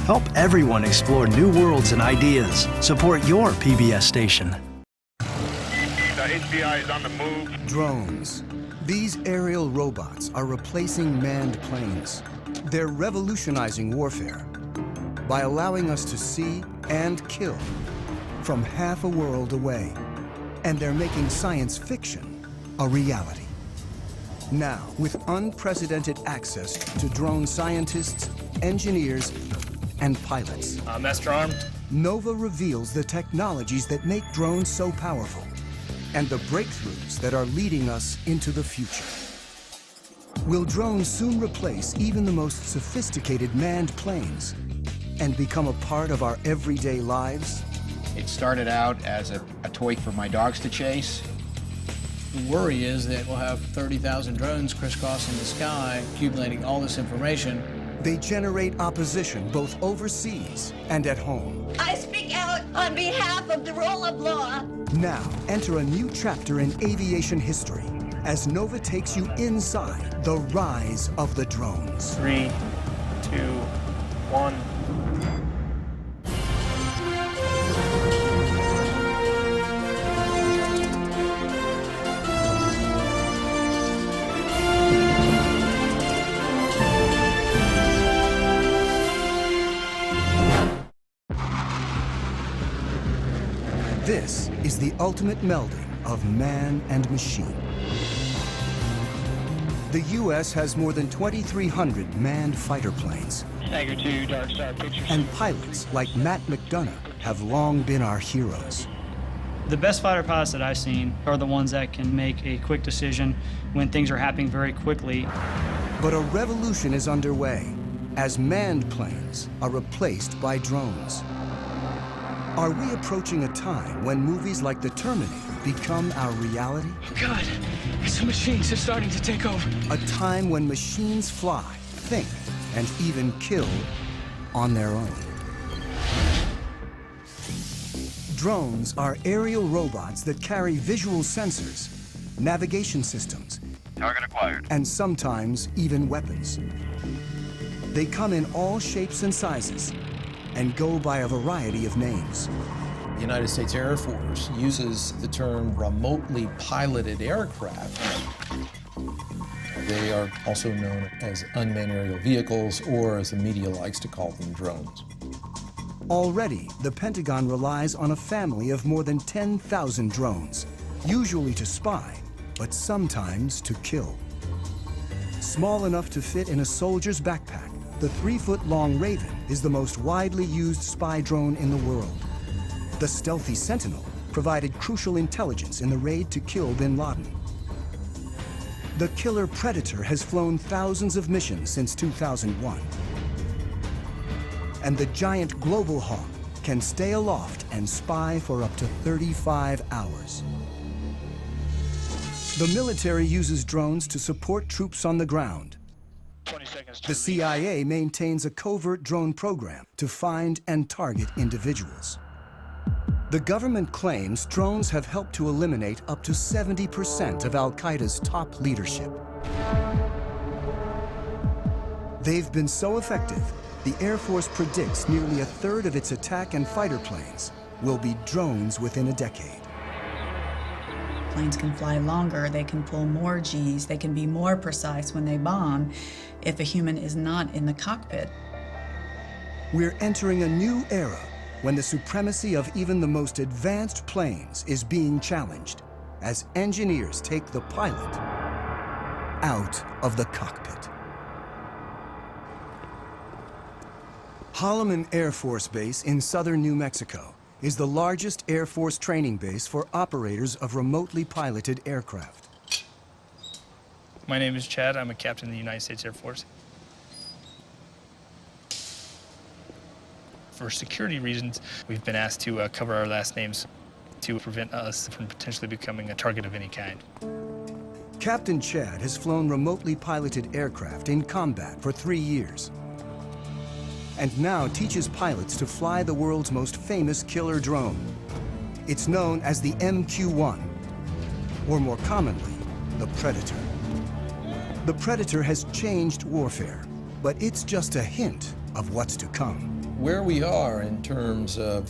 Help everyone explore new worlds and ideas. Support your PBS station. The HBI is on the move. Drones. These aerial robots are replacing manned planes. They're revolutionizing warfare by allowing us to see and kill from half a world away. And they're making science fiction a reality. Now, with unprecedented access to drone scientists, engineers, and pilots. Master armed. Nova reveals the technologies that make drones so powerful and the breakthroughs that are leading us into the future. Will drones soon replace even the most sophisticated manned planes and become a part of our everyday lives? It started out as a toy for my dogs to chase. The worry is that we'll have 30,000 drones crisscrossing the sky, accumulating all this information. They generate opposition both overseas and at home. I speak out on behalf of the rule of law. Now, enter a new chapter in aviation history as Nova takes you inside the rise of the drones. 3, 2, 1. This is the ultimate melding of man and machine. The U.S. has more than 2,300 manned fighter planes. Tiger 2, Dark Star Pictures. And pilots like Matt McDonough have long been our heroes. The best fighter pilots that I've seen are the ones that can make a quick decision when things are happening very quickly. But a revolution is underway as manned planes are replaced by drones. Are we approaching a time when movies like The Terminator become our reality? Oh God, some machines are starting to take over. A time when machines fly, think, and even kill on their own. Drones are aerial robots that carry visual sensors, navigation systems, Target acquired. and sometimes even weapons. They come in all shapes and sizes and go by a variety of names. The United States Air Force uses the term remotely piloted aircraft. They are also known as unmanned aerial vehicles, or as the media likes to call them, drones. Already, the Pentagon relies on a family of more than 10,000 drones, usually to spy, but sometimes to kill. Small enough to fit in a soldier's backpack, the 3-foot-long Raven is the most widely used spy drone in the world. The stealthy Sentinel provided crucial intelligence in the raid to kill bin Laden. The killer Predator has flown thousands of missions since 2001. And the giant Global Hawk can stay aloft and spy for up to 35 hours. The military uses drones to support troops on the ground. 20 seconds. The CIA maintains a covert drone program to find and target individuals. The government claims drones have helped to eliminate up to 70% of Al-Qaeda's top leadership. They've been so effective, the Air Force predicts nearly a third of its attack and fighter planes will be drones within a decade. Planes can fly longer, they can pull more Gs, they can be more precise when they bomb if a human is not in the cockpit. We're entering a new era when the supremacy of even the most advanced planes is being challenged as engineers take the pilot out of the cockpit. Holloman Air Force Base in southern New Mexico is the largest Air Force training base for operators of remotely piloted aircraft. My name is Chad. I'm a captain in the United States Air Force. For security reasons, we've been asked to cover our last names to prevent us from potentially becoming a target of any kind. Captain Chad has flown remotely piloted aircraft in combat for 3 years, and now teaches pilots to fly the world's most famous killer drone. It's known as the MQ-1, or more commonly, the Predator. The Predator has changed warfare, but it's just a hint of what's to come. Where we are in terms of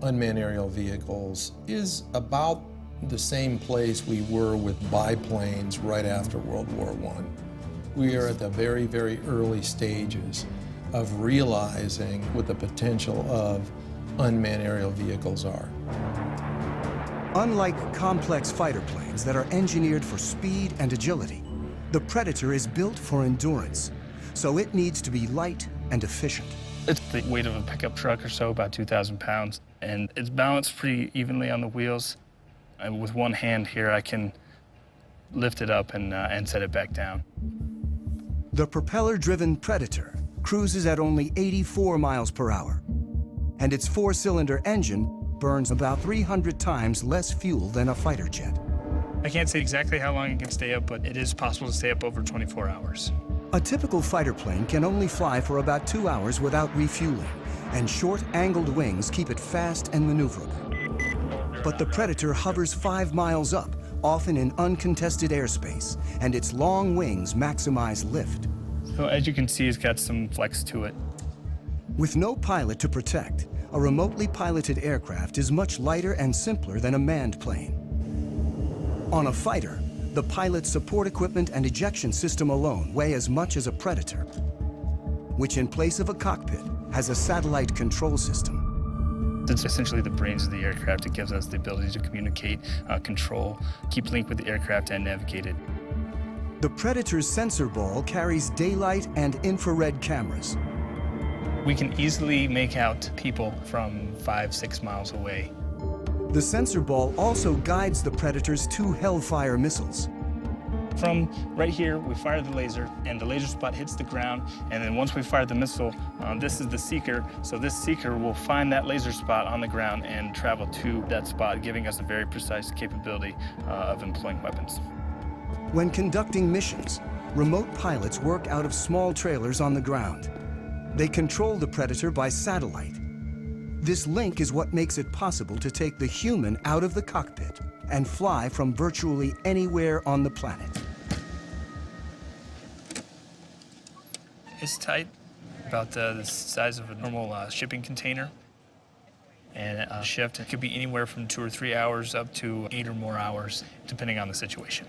unmanned aerial vehicles is about the same place we were with biplanes right after World War I. We are at the very, very early stages of realizing what the potential of unmanned aerial vehicles are. Unlike complex fighter planes that are engineered for speed and agility, the Predator is built for endurance, so it needs to be light and efficient. It's the weight of a pickup truck or so, about 2,000 pounds, and it's balanced pretty evenly on the wheels. And with one hand here, I can lift it up and set it back down. The propeller-driven Predator cruises at only 84 miles per hour, and its four-cylinder engine burns about 300 times less fuel than a fighter jet. I can't say exactly how long it can stay up, but it is possible to stay up over 24 hours. A typical fighter plane can only fly for about 2 hours without refueling, and short, angled wings keep it fast and maneuverable. But the Predator hovers 5 miles up, often in uncontested airspace, and its long wings maximize lift. So as you can see, it's got some flex to it. With no pilot to protect, a remotely piloted aircraft is much lighter and simpler than a manned plane. On a fighter, the pilot's support equipment and ejection system alone weigh as much as a Predator, which in place of a cockpit has a satellite control system. It's essentially the brains of the aircraft. It gives us the ability to communicate, control, keep link with the aircraft, and navigate it. The Predator's sensor ball carries daylight and infrared cameras. We can easily make out people from 5-6 miles away. The sensor ball also guides the Predator's 2 Hellfire missiles. From right here, we fire the laser, and the laser spot hits the ground, and then once we fire the missile, this is the seeker, so this seeker will find that laser spot on the ground and travel to that spot, giving us a very precise capability of employing weapons. When conducting missions, remote pilots work out of small trailers on the ground. They control the Predator by satellite. This link is what makes it possible to take the human out of the cockpit and fly from virtually anywhere on the planet. It's tight, about the size of a normal shipping container. And a shift, it could be anywhere from 2 or 3 hours up to 8 or more hours, depending on the situation.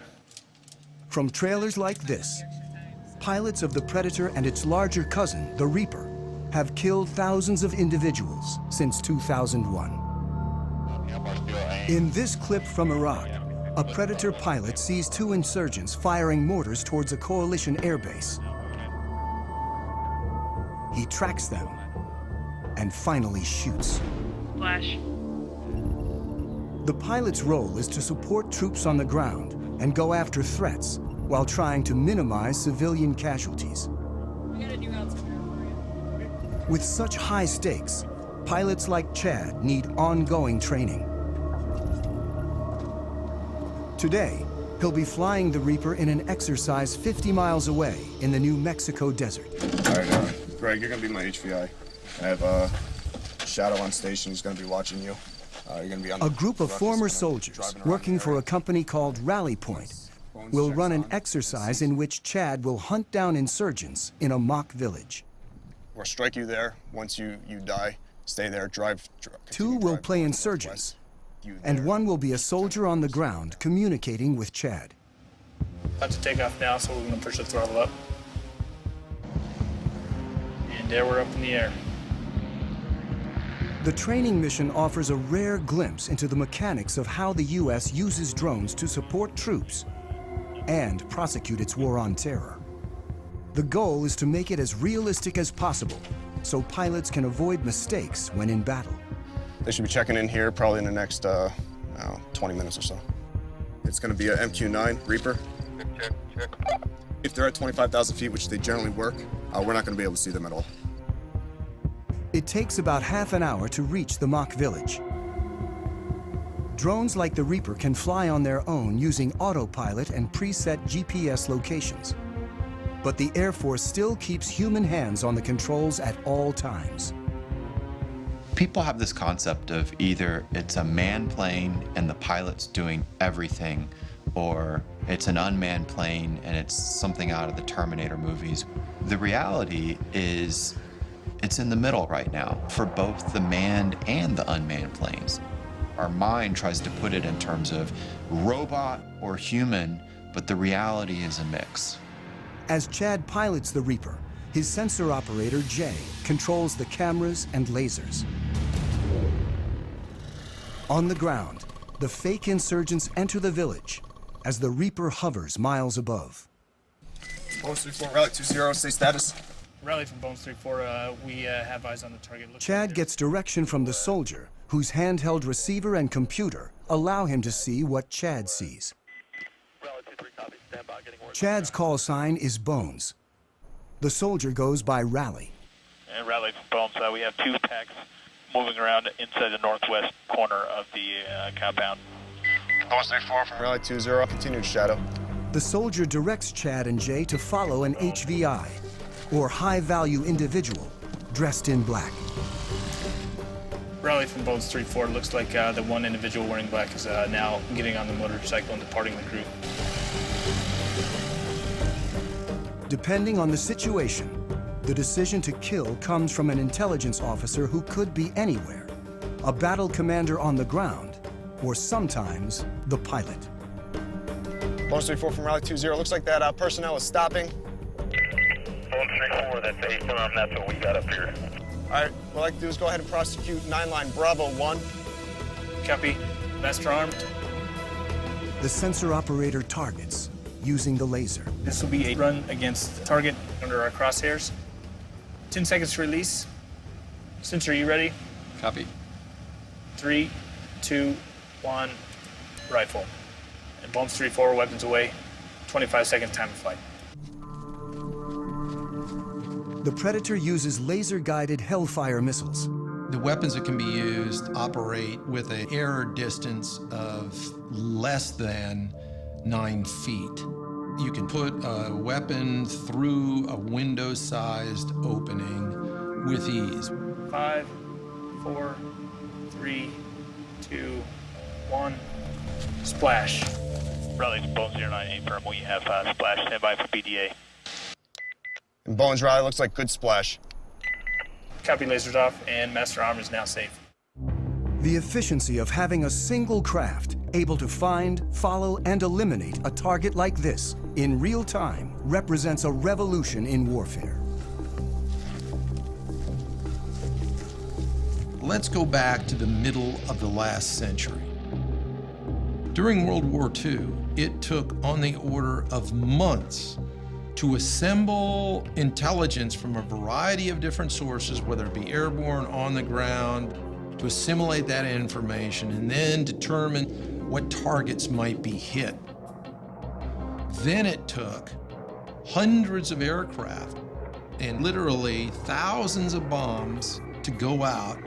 From trailers like this, pilots of the Predator and its larger cousin, the Reaper, have killed thousands of individuals since 2001. In this clip from Iraq, a Predator pilot sees 2 insurgents firing mortars towards a coalition airbase. He tracks them and finally shoots. Flash. The pilot's role is to support troops on the ground and go after threats while trying to minimize civilian casualties. With such high stakes, pilots like Chad need ongoing training. Today, he'll be flying the Reaper in an exercise 50 miles away in the New Mexico desert. All right, Greg, you're gonna be my HVI. I have Shadow on station. He's gonna be watching you. You're gonna be on a group of former soldiers working for a company called Rally Point will run an exercise in which Chad will hunt down insurgents in a mock village. Or strike you there. Once you die, stay there, drive. 2 will play insurgents, and 1 will be a soldier on the ground communicating with Chad. About to take off now, so we're going to push the throttle up. And there we're up in the air. The training mission offers a rare glimpse into the mechanics of how the U.S. uses drones to support troops and prosecute its war on terror. The goal is to make it as realistic as possible so pilots can avoid mistakes when in battle. They should be checking in here probably in the next 20 minutes or so. It's going to be a MQ-9 Reaper. Check. If they're at 25,000 feet, which they generally work, we're not going to be able to see them at all. It takes about half an hour to reach the mock village. Drones like the Reaper can fly on their own using autopilot and preset GPS locations. But the Air Force still keeps human hands on the controls at all times. People have this concept of either it's a manned plane and the pilot's doing everything, or it's an unmanned plane and it's something out of the Terminator movies. The reality is It's in the middle right now for both the manned and the unmanned planes. Our mind tries to put it in terms of robot or human, but the reality is a mix. As Chad pilots the Reaper, his sensor operator, Jay, controls the cameras and lasers. On the ground, the fake insurgents enter the village as the Reaper hovers miles above. Bones 3-4, Rally 20, stay status. Rally from Bones 3-4, we have eyes on the target. Chad gets direction from the soldier, whose handheld receiver and computer allow him to see what Chad sees. Chad's call sign is Bones. The soldier goes by Rally. And Rally from Bones, we have 2 packs moving around inside the northwest corner of the compound. Bones 3-4 from Rally 20, continued shadow. The soldier directs Chad and Jay to follow an HVI, or high-value individual, dressed in black. Rally from Bones 3-4, looks like the one individual wearing black is now getting on the motorcycle and departing the group. Depending on the situation, the decision to kill comes from an intelligence officer who could be anywhere, a battle commander on the ground, or sometimes the pilot. Bones 3-4 from Rally 20, looks like that personnel is stopping. Bones 3-4, that's A-firm, that's what we got up here. All right, what I'd like to do is go ahead and prosecute 9-line Bravo 1. Copy. Master armed. The sensor operator targets using the laser. This will be a run against the target under our crosshairs. 10 seconds to release. Sensor, you ready? Copy. 3, 2, 1, rifle. And Bones 3-4, weapons away. 25 seconds time of flight. The Predator uses laser-guided Hellfire missiles. The weapons that can be used operate with an air distance of less than 9 feet. You can put a weapon through a window-sized opening with ease. 5, 4, 3, 2, 1, splash. Rally from Bones 09, A-firm, we have splash, standby for BDA. And Bones Rally looks like good splash. Copy, lasers off, and Master Arm is now safe. The efficiency of having a single craft able to find, follow, and eliminate a target like this in real time represents a revolution in warfare. Let's go back to the middle of the last century. During World War II, it took on the order of months to assemble intelligence from a variety of different sources, whether it be airborne, on the ground, to assimilate that information and then determine what targets might be hit. Then it took hundreds of aircraft and literally thousands of bombs to go out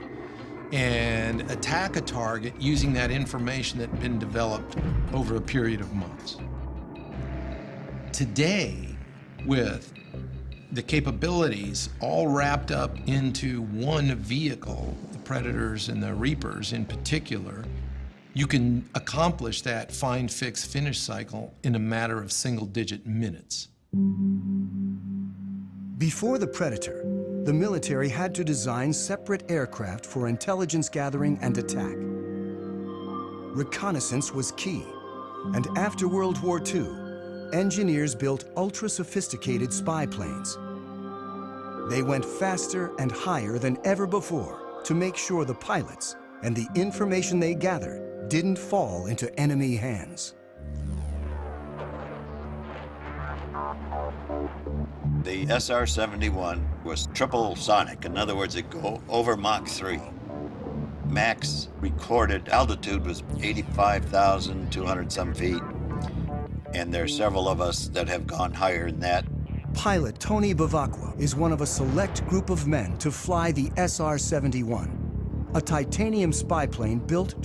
and attack a target using that information that had been developed over a period of months. Today, with the capabilities all wrapped up into one vehicle, the Predators and the Reapers in particular, you can accomplish that find, fix, finish cycle in a matter of single-digit minutes. Before the Predator, the military had to design separate aircraft for intelligence gathering and attack. Reconnaissance was key, and after World War II, engineers built ultra-sophisticated spy planes. They went faster and higher than ever before to make sure the pilots and the information they gathered didn't fall into enemy hands. The SR-71 was triple sonic. In other words, it go over Mach 3. Max recorded altitude was 85,200 some feet. And there are several of us that have gone higher than that. Pilot Tony Bavacqua is one of a select group of men to fly the SR-71, a titanium spy plane built